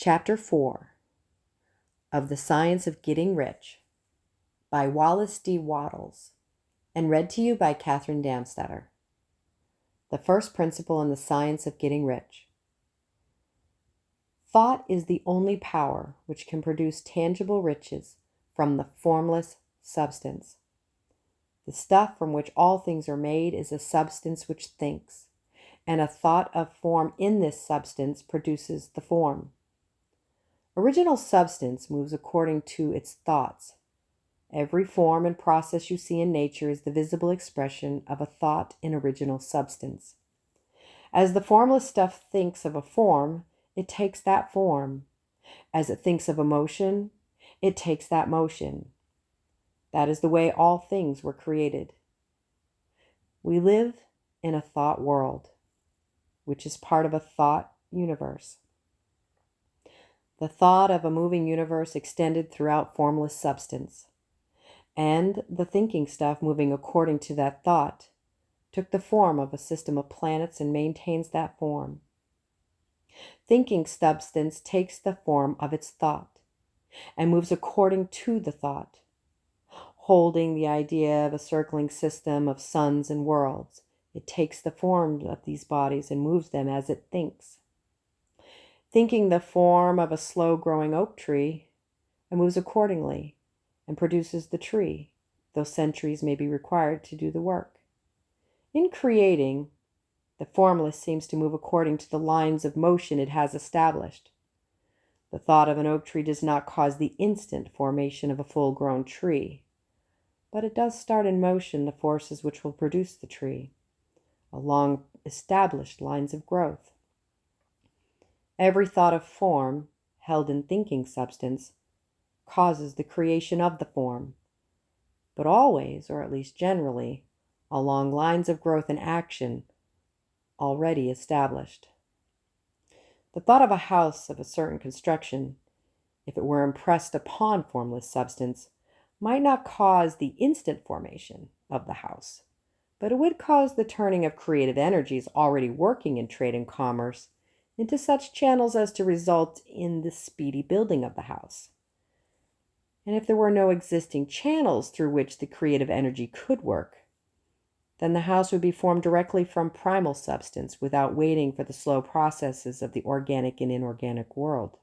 Chapter 4 of The Science of Getting Rich by Wallace D. Wattles, and read to you by Catherine Damstetter. The first principle in the science of getting rich. Thought is the only power which can produce tangible riches from the formless substance. The stuff from which all things are made is a substance which thinks, and a thought of form in this substance produces the form. Original substance moves according to its thoughts. Every form and process you see in nature is the visible expression of a thought in original substance. As the formless stuff thinks of a form, it takes that form. As it thinks of a motion, it takes that motion. That is the way all things were created. We live in a thought world, which is part of a thought universe. The thought of a moving universe extended throughout formless substance, and the thinking stuff moving according to that thought took the form of a system of planets and maintains that form. Thinking substance takes the form of its thought and moves according to the thought, holding the idea of a circling system of suns and worlds. It takes the form of these bodies and moves them as it thinks. Thinking the form of a slow-growing oak tree, and moves accordingly and produces the tree, though centuries may be required to do the work. In creating, the formless seems to move according to the lines of motion it has established. The thought of an oak tree does not cause the instant formation of a full-grown tree, but it does start in motion the forces which will produce the tree, along established lines of growth. Every thought of form, held in thinking substance, causes the creation of the form, but always, or at least generally, along lines of growth and action already established. The thought of a house of a certain construction, if it were impressed upon formless substance, might not cause the instant formation of the house, but it would cause the turning of creative energies already working in trade and commerce into such channels as to result in the speedy building of the house. And if there were no existing channels through which the creative energy could work, then the house would be formed directly from primal substance without waiting for the slow processes of the organic and inorganic world.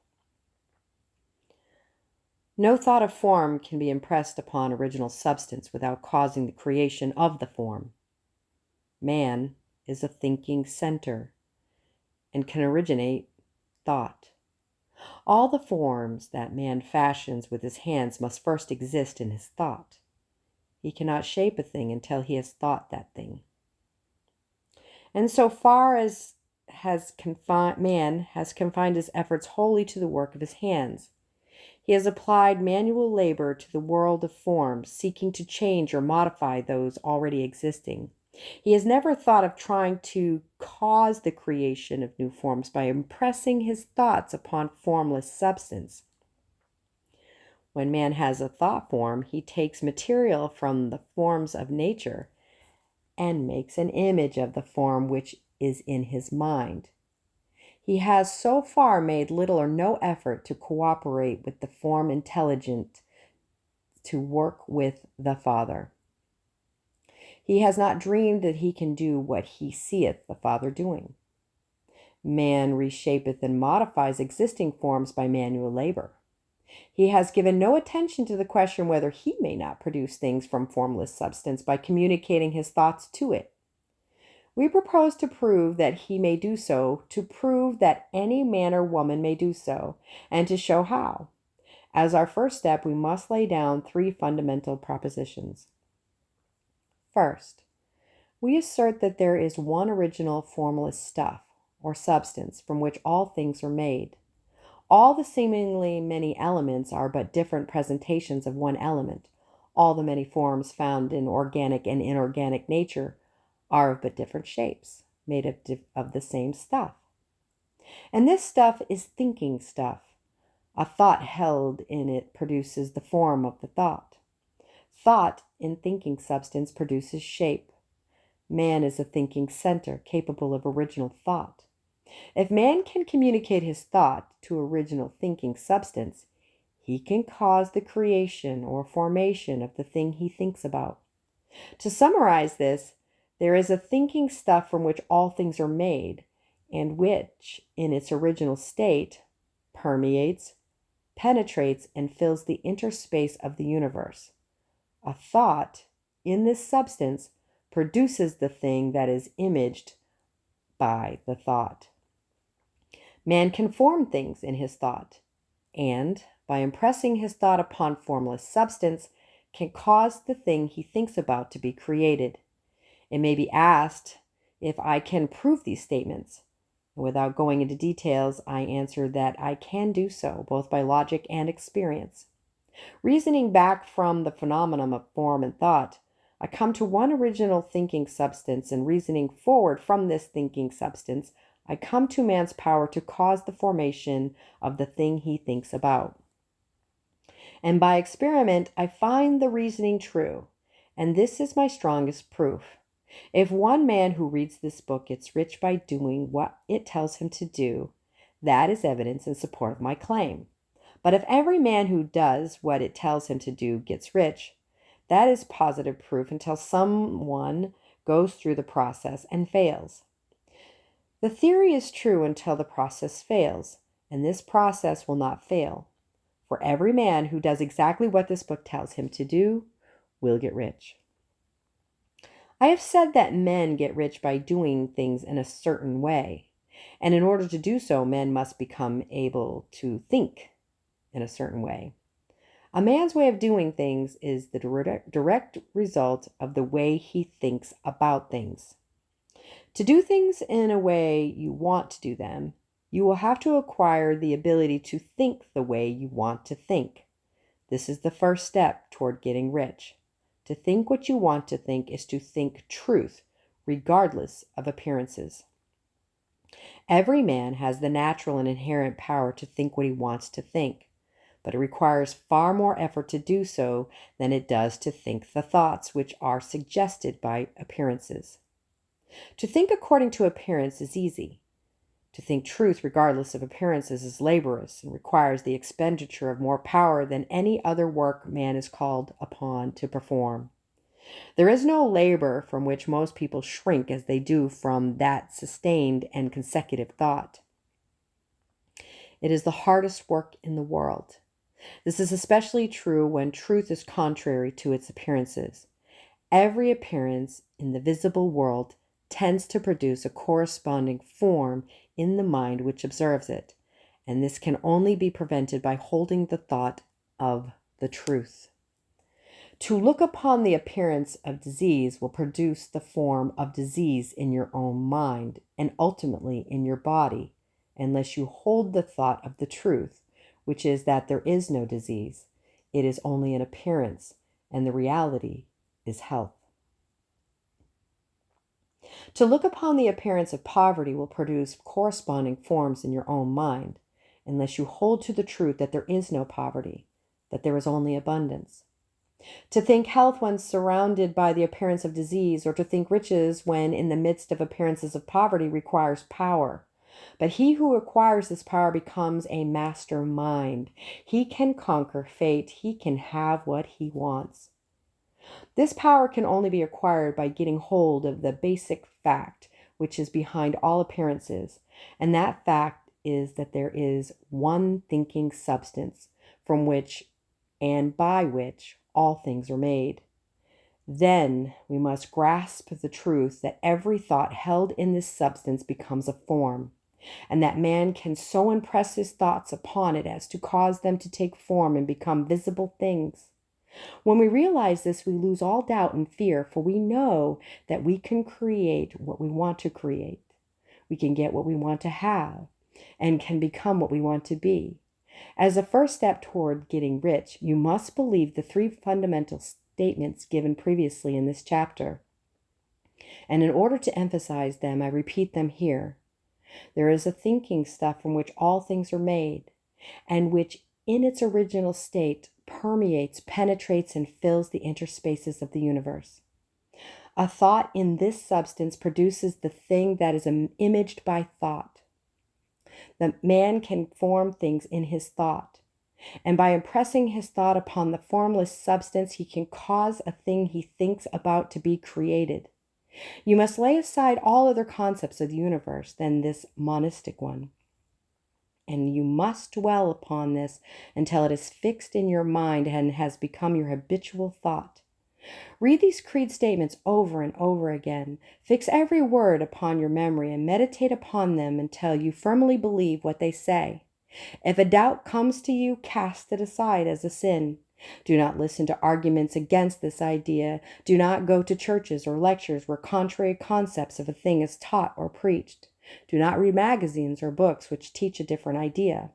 No thought of form can be impressed upon original substance without causing the creation of the form. Man is a thinking center and can originate thought. All the forms that man fashions with his hands must first exist in his thought. He cannot shape a thing until he has thought that thing. And so far as man has confined his efforts wholly to the work of his hands. He has applied manual labor to the world of forms, seeking to change or modify those already existing. He has never thought of trying to cause the creation of new forms by impressing his thoughts upon formless substance. When man has a thought form, he takes material from the forms of nature and makes an image of the form which is in his mind. He has so far made little or no effort to cooperate with the form intelligent to work with the Father. He has not dreamed that he can do what he seeth the Father doing. Man reshapeth and modifies existing forms by manual labor. He has given no attention to the question whether he may not produce things from formless substance by communicating his thoughts to it. We propose to prove that he may do so, to prove that any man or woman may do so, and to show how. As our first step, we must lay down 3 fundamental propositions. First, we assert that there is one original formless stuff, or substance, from which all things are made. All the seemingly many elements are but different presentations of one element. All the many forms found in organic and inorganic nature are of but different shapes, made of the same stuff. And this stuff is thinking stuff. A thought held in it produces the form of the thought. Thought in thinking substance produces shape. Man is a thinking center capable of original thought. If man can communicate his thought to original thinking substance, he can cause the creation or formation of the thing he thinks about. To summarize this, there is a thinking stuff from which all things are made, and which, in its original state, permeates, penetrates, and fills the interspace of the universe. A thought, in this substance, produces the thing that is imaged by the thought. Man can form things in his thought, and, by impressing his thought upon formless substance, can cause the thing he thinks about to be created. It may be asked if I can prove these statements. Without going into details, I answer that I can do so, both by logic and experience. Reasoning back from the phenomenon of form and thought, I come to one original thinking substance, and reasoning forward from this thinking substance, I come to man's power to cause the formation of the thing he thinks about. And by experiment, I find the reasoning true, and this is my strongest proof. If one man who reads this book gets rich by doing what it tells him to do, that is evidence in support of my claim. But if every man who does what it tells him to do gets rich, that is positive proof until someone goes through the process and fails. The theory is true until the process fails, and this process will not fail. For every man who does exactly what this book tells him to do will get rich. I have said that men get rich by doing things in a certain way, and in order to do so, men must become able to think in a certain way. A man's way of doing things is the direct result of the way he thinks about things. To do things in a way you want to do them, you will have to acquire the ability to think the way you want to think. This is the first step toward getting rich. To think what you want to think is to think truth, regardless of appearances. Every man has the natural and inherent power to think what he wants to think, but it requires far more effort to do so than it does to think the thoughts which are suggested by appearances. To think according to appearance is easy. To think truth regardless of appearances is laborious and requires the expenditure of more power than any other work man is called upon to perform. There is no labor from which most people shrink as they do from that sustained and consecutive thought. It is the hardest work in the world. This is especially true when truth is contrary to its appearances. Every appearance in the visible world tends to produce a corresponding form in the mind which observes it, and this can only be prevented by holding the thought of the truth. To look upon the appearance of disease will produce the form of disease in your own mind and ultimately in your body, unless you hold the thought of the truth, which is that there is no disease. It is only an appearance, and the reality is health. To look upon the appearance of poverty will produce corresponding forms in your own mind, unless you hold to the truth that there is no poverty, that there is only abundance. To think health when surrounded by the appearance of disease, or to think riches when in the midst of appearances of poverty, requires power. But he who acquires this power becomes a master mind. He can conquer fate. He can have what he wants. This power can only be acquired by getting hold of the basic fact which is behind all appearances, and that fact is that there is one thinking substance from which and by which all things are made. Then we must grasp the truth that every thought held in this substance becomes a form, and that man can so impress his thoughts upon it as to cause them to take form and become visible things. When we realize this, we lose all doubt and fear, for we know that we can create what we want to create. We can get what we want to have, and can become what we want to be. As a first step toward getting rich, you must believe the three fundamental statements given previously in this chapter. And in order to emphasize them, I repeat them here. There is a thinking stuff from which all things are made, and which in its original state permeates, penetrates, and fills the interspaces of the universe. A thought in this substance produces the thing that is imaged by thought. that man can form things in his thought. And by impressing his thought upon the formless substance, he can cause a thing he thinks about to be created. You must lay aside all other concepts of the universe than this monistic one. And you must dwell upon this until it is fixed in your mind and has become your habitual thought. Read these creed statements over and over again. Fix every word upon your memory and meditate upon them until you firmly believe what they say. If a doubt comes to you, cast it aside as a sin. Do not listen to arguments against this idea. Do not go to churches or lectures where contrary concepts of a thing is taught or preached. Do not read magazines or books which teach a different idea.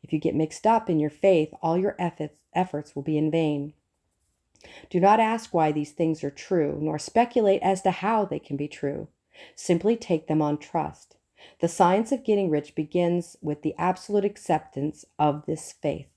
If you get mixed up in your faith, all your efforts will be in vain. Do not ask why these things are true, nor speculate as to how they can be true. Simply take them on trust. The science of getting rich begins with the absolute acceptance of this faith.